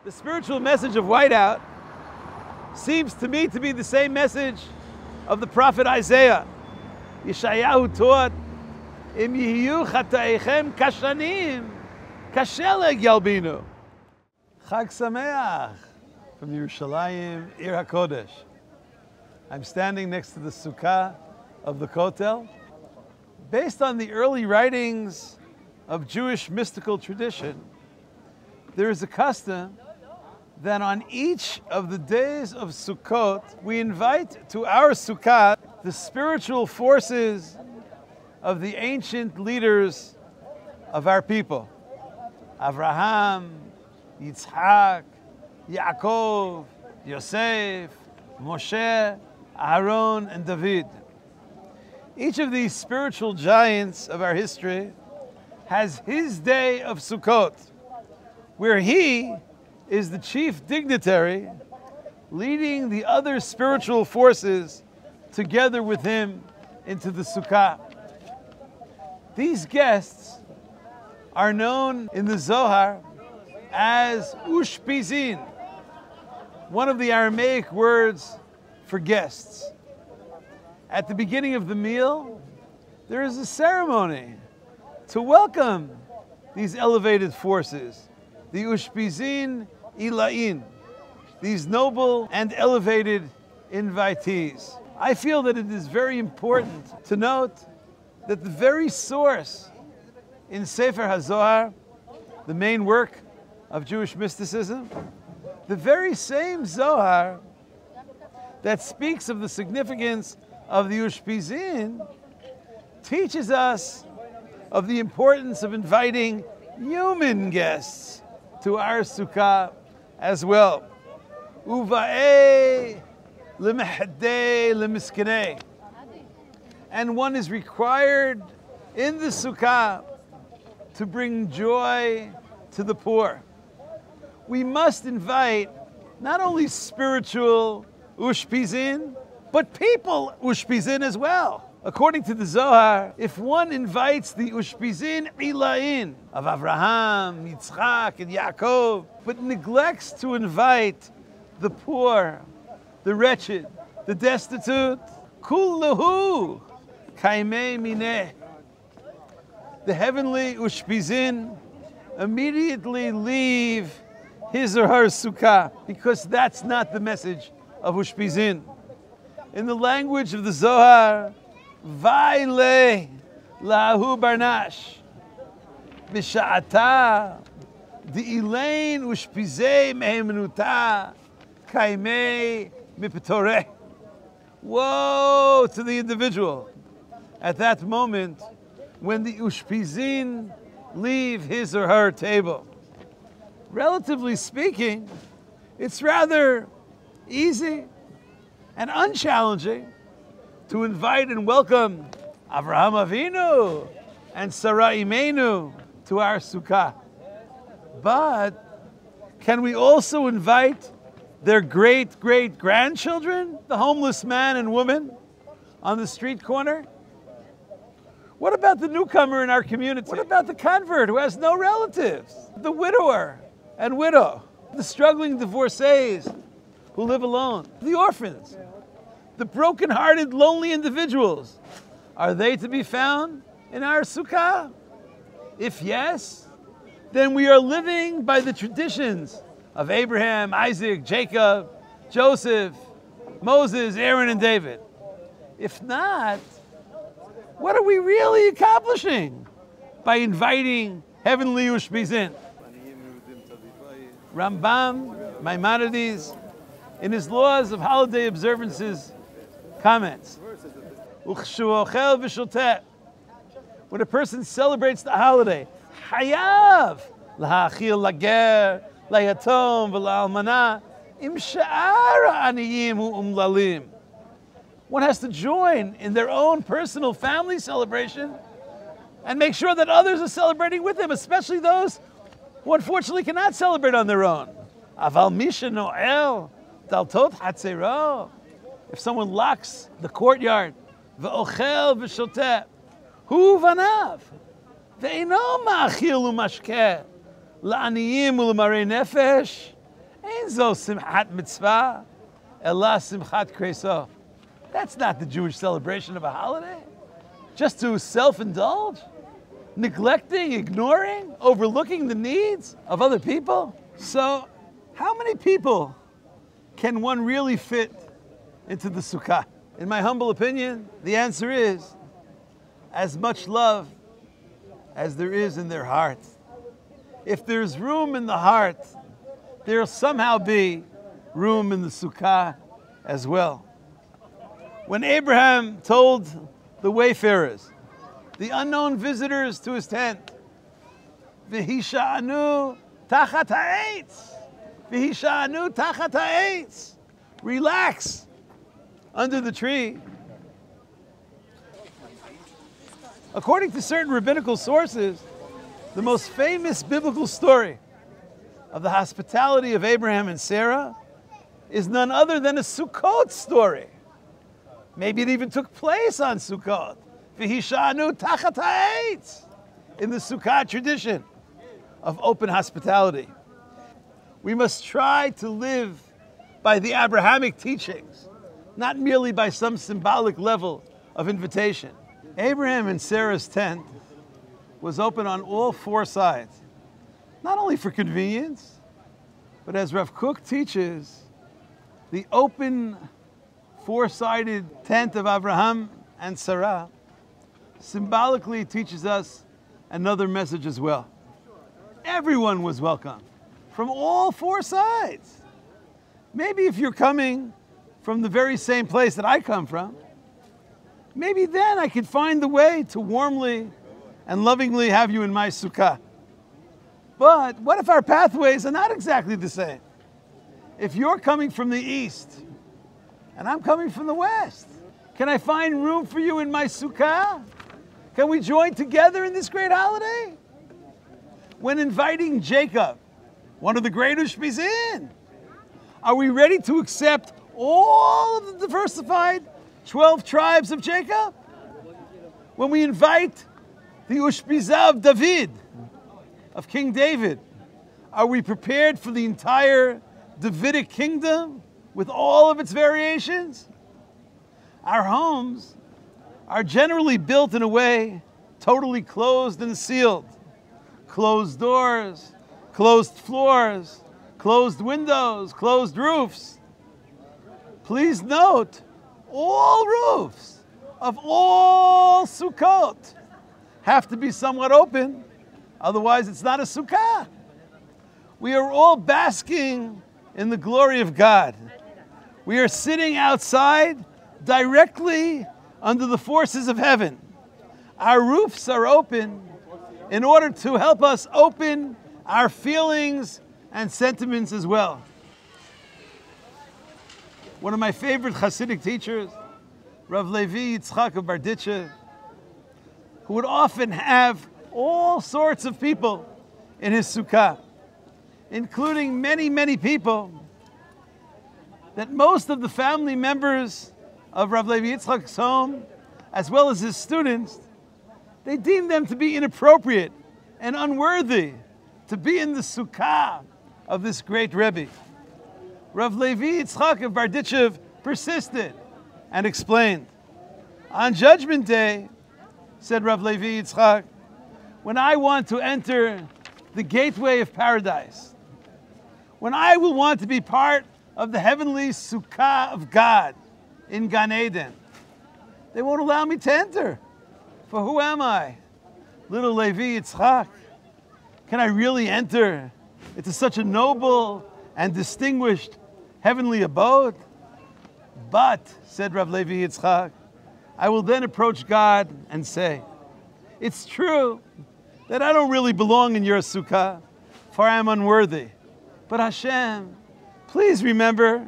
The spiritual message of whiteout seems to me to be the same message of the prophet Isaiah. Yeshayahu taught, Im yihiyu chataeichem kashanim, kasheleg yalbinu. Chag sameach from Yerushalayim, Ir HaKodesh. I'm standing next to the Sukkot of the Kotel. Based on the early writings of Jewish mystical tradition, there is a custom that on each of the days of Sukkot, we invite to our Sukkot the spiritual forces of the ancient leaders of our people. Avraham, Yitzhak, Yaakov, Yosef, Moshe, Aaron, and David. Each of these spiritual giants of our history has his day of Sukkot, where he is the chief dignitary, leading the other spiritual forces together with him into the Sukkah. These guests are known in the Zohar as ushpizin, one of the Aramaic words for guests. At the beginning of the meal, there is a ceremony to welcome these elevated forces, the ushpizin ilain, these noble and elevated invitees. I feel that it is very important to note that the very source in Sefer HaZohar, the main work of Jewish mysticism, the very same Zohar that speaks of the significance of the ushpizin, teaches us of the importance of inviting human guests to our sukkah as well. Uva'eh lemehadeh lemiskeneh. And one is required in the sukkah to bring joy to the poor. We must invite not only spiritual ushpizin, but people ushpizin as well. According to the Zohar, if one invites the ushpizin ilain of Avraham, Yitzchak, and Yaakov, but neglects to invite the poor, the wretched, the destitute, kullahu kaimei mineh, the heavenly ushpizin immediately leave his or her sukkah, because that's not the message of ushpizin. In the language of the Zohar, Vaile lahu barnash b'sha'ata di'ilein ushpizei mehemenuta kaimei mipetoreh. Woe to the individual at that moment when the ushpizin leave his or her table. Relatively speaking, it's rather easy and unchallenging to invite and welcome Avraham Avinu and Sarah Imenu to our sukkah. But can we also invite their great-great-grandchildren, the homeless man and woman on the street corner? What about the newcomer in our community? What about the convert who has no relatives? The widower and widow, the struggling divorcees who live alone, the orphans, the broken-hearted, lonely individuals. Are they to be found in our sukkah? If yes, then we are living by the traditions of Abraham, Isaac, Jacob, Joseph, Moses, Aaron, and David. If not, what are we really accomplishing by inviting heavenly ushpizin? Rambam Maimonides, in his Laws of Holiday Observances, comments, when a person celebrates the holiday, hayav lahachil lager, layatom, v'la'almana, im she'ara aniyim u'umlalim. One has to join in their own personal family celebration and make sure that others are celebrating with them, especially those who unfortunately cannot celebrate on their own. Aval misha no'el daltot hatzero. If someone locks the courtyard, ve'ochel v'shoteh, hu vanav, ve'ino ma'achil u'mashkeh, la'aniyim u'lemarei nefesh, Ein zo simchat mitzvah, ela simchat kreso. That's not the Jewish celebration of a holiday. Just to self-indulge, neglecting, ignoring, overlooking the needs of other people. So, how many people can one really fit into the Sukkah? In my humble opinion, the answer is as much love as there is in their heart. If there's room in the heart, there'll somehow be room in the Sukkah as well. When Abraham told the wayfarers, the unknown visitors to his tent, V'hisha'anu tachat ha'etz, V'hisha'anu tachat ha'etz, relax under the tree. According to certain rabbinical sources, the most famous biblical story of the hospitality of Abraham and Sarah is none other than a Succot story. Maybe it even took place on Succot. V'hisha'anu tachat ha'etz, in the Sukkot tradition of open hospitality. We must try to live by the Abrahamic teachings, not merely by some symbolic level of invitation. Abraham and Sarah's tent was open on all four sides, not only for convenience, but as Rav Kook teaches, the open four-sided tent of Abraham and Sarah symbolically teaches us another message as well. Everyone was welcome from all four sides. Maybe if you're coming from the very same place that I come from, maybe then I could find the way to warmly and lovingly have you in my sukkah. But what if our pathways are not exactly the same? If you're coming from the east and I'm coming from the west, can I find room for you in my sukkah? Can we join together in this great holiday? When inviting Jacob, one of the great Ushpizin, are we ready to accept all of the diversified 12 tribes of Jacob? When we invite the Ushpizah of David, of King David, are we prepared for the entire Davidic kingdom with all of its variations? Our homes are generally built in a way totally closed and sealed. Closed doors, closed floors, closed windows, closed roofs. Please note, all roofs of all Sukkot have to be somewhat open, otherwise it's not a Sukkah. We are all basking in the glory of God. We are sitting outside directly under the forces of heaven. Our roofs are open in order to help us open our feelings and sentiments as well. One of my favorite Hasidic teachers, Rav Levi Yitzchak of Berditchev, who would often have all sorts of people in his sukkah, including many, many people that most of the family members of Rav Levi Yitzchak's home, as well as his students, they deemed them to be inappropriate and unworthy to be in the sukkah of this great Rebbe. Rav Levi Yitzchak of Berditchev persisted and explained. On Judgment Day, said Rav Levi Yitzchak, when I want to enter the gateway of paradise, when I will want to be part of the heavenly sukkah of God in Gan Eden, they won't allow me to enter. For who am I? Little Levi Yitzchak. Can I really enter into such a noble and distinguished heavenly abode? But, said Rav Levi Yitzchak, I will then approach God and say, it's true that I don't really belong in your sukkah, for I am unworthy. But Hashem, please remember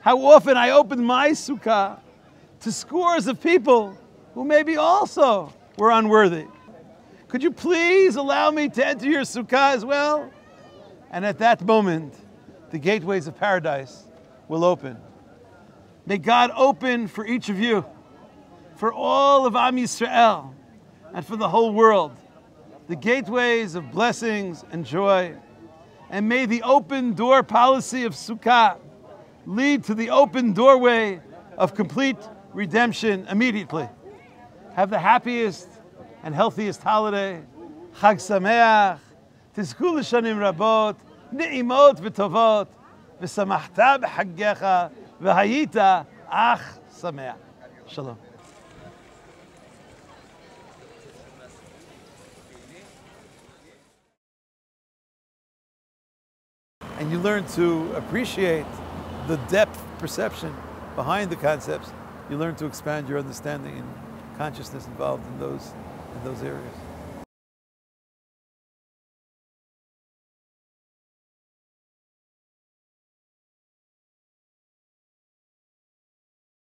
how often I opened my sukkah to scores of people who maybe also were unworthy. Could you please allow me to enter your sukkah as well? And at that moment, the gateways of paradise will open. May God open for each of you, for all of Am Yisrael, and for the whole world, the gateways of blessings and joy. And may the open door policy of Sukkot lead to the open doorway of complete redemption immediately. Have the happiest and healthiest holiday. Chag sameach. Tizku l'shanim rabot. Ne'imot v'tovot. V'samachta b'chaggecha. V'hayita ach sameach. Shalom. And you learn to appreciate the depth perception behind the concepts. You learn to expand your understanding and consciousness involved in those areas.